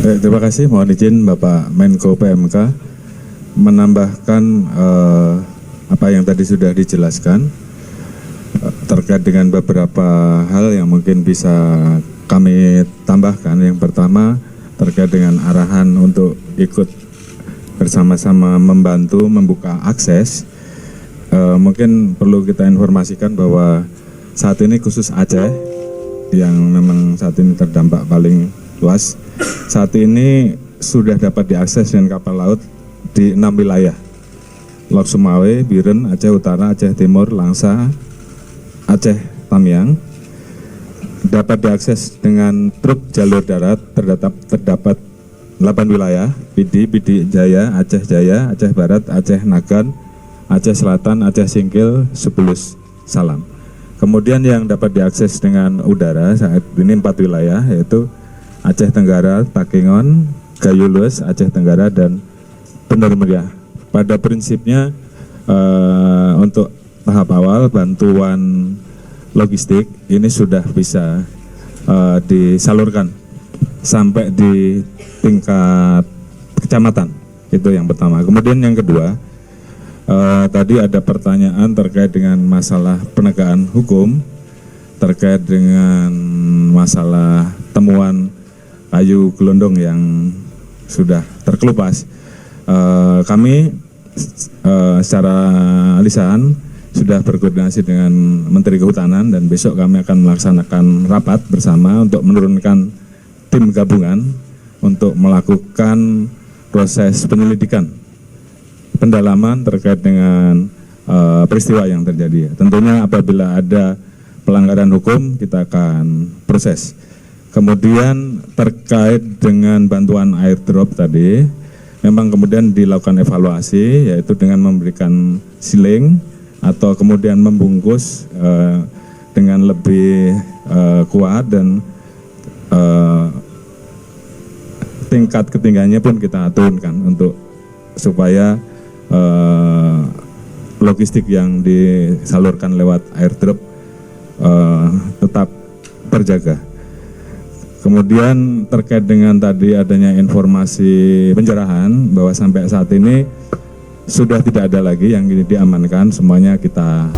Terima kasih. Mohon izin Bapak Menko PMK menambahkan apa yang tadi sudah dijelaskan terkait dengan beberapa hal yang mungkin bisa kami tambahkan. Yang pertama terkait dengan arahan untuk ikut bersama-sama membantu membuka akses. Mungkin perlu kita informasikan bahwa saat ini khusus Aceh yang memang saat ini terdampak paling luas, saat ini sudah dapat diakses dengan kapal laut di 6 wilayah: Lok Sumawe, Biren, Aceh Utara, Aceh Timur, Langsa, Aceh Tamiang. Dapat diakses dengan truk jalur darat terdapat 8 wilayah: Pidi Jaya, Aceh Barat, Aceh Nagan, Aceh Selatan, Aceh Singkil, Sebulus, Salam. Kemudian yang dapat diakses dengan udara saat ini 4 wilayah, yaitu Aceh Tenggara, Takengon, Gayulus, Aceh Tenggara, dan Bener Meriah. Pada prinsipnya untuk tahap awal bantuan logistik ini sudah bisa disalurkan sampai di tingkat kecamatan. Itu yang pertama. Kemudian yang kedua, tadi ada pertanyaan terkait dengan masalah penegakan hukum, terkait dengan masalah temuan kayu gelondong yang sudah terkelupas. Kami secara lisan sudah berkoordinasi dengan Menteri Kehutanan dan besok kami akan melaksanakan rapat bersama untuk menurunkan tim gabungan untuk melakukan proses penyelidikan pendalaman terkait dengan peristiwa yang terjadi. Tentunya apabila ada pelanggaran hukum kita akan proses. Kemudian terkait dengan bantuan airdrop tadi, memang kemudian dilakukan evaluasi, yaitu dengan memberikan siling atau kemudian membungkus dengan lebih kuat, dan tingkat ketinggiannya pun kita turunkan untuk supaya logistik yang disalurkan lewat airdrop tetap terjaga. Kemudian terkait dengan tadi adanya informasi penjarahan bahwa sampai saat ini sudah tidak ada lagi yang diamankan, semuanya kita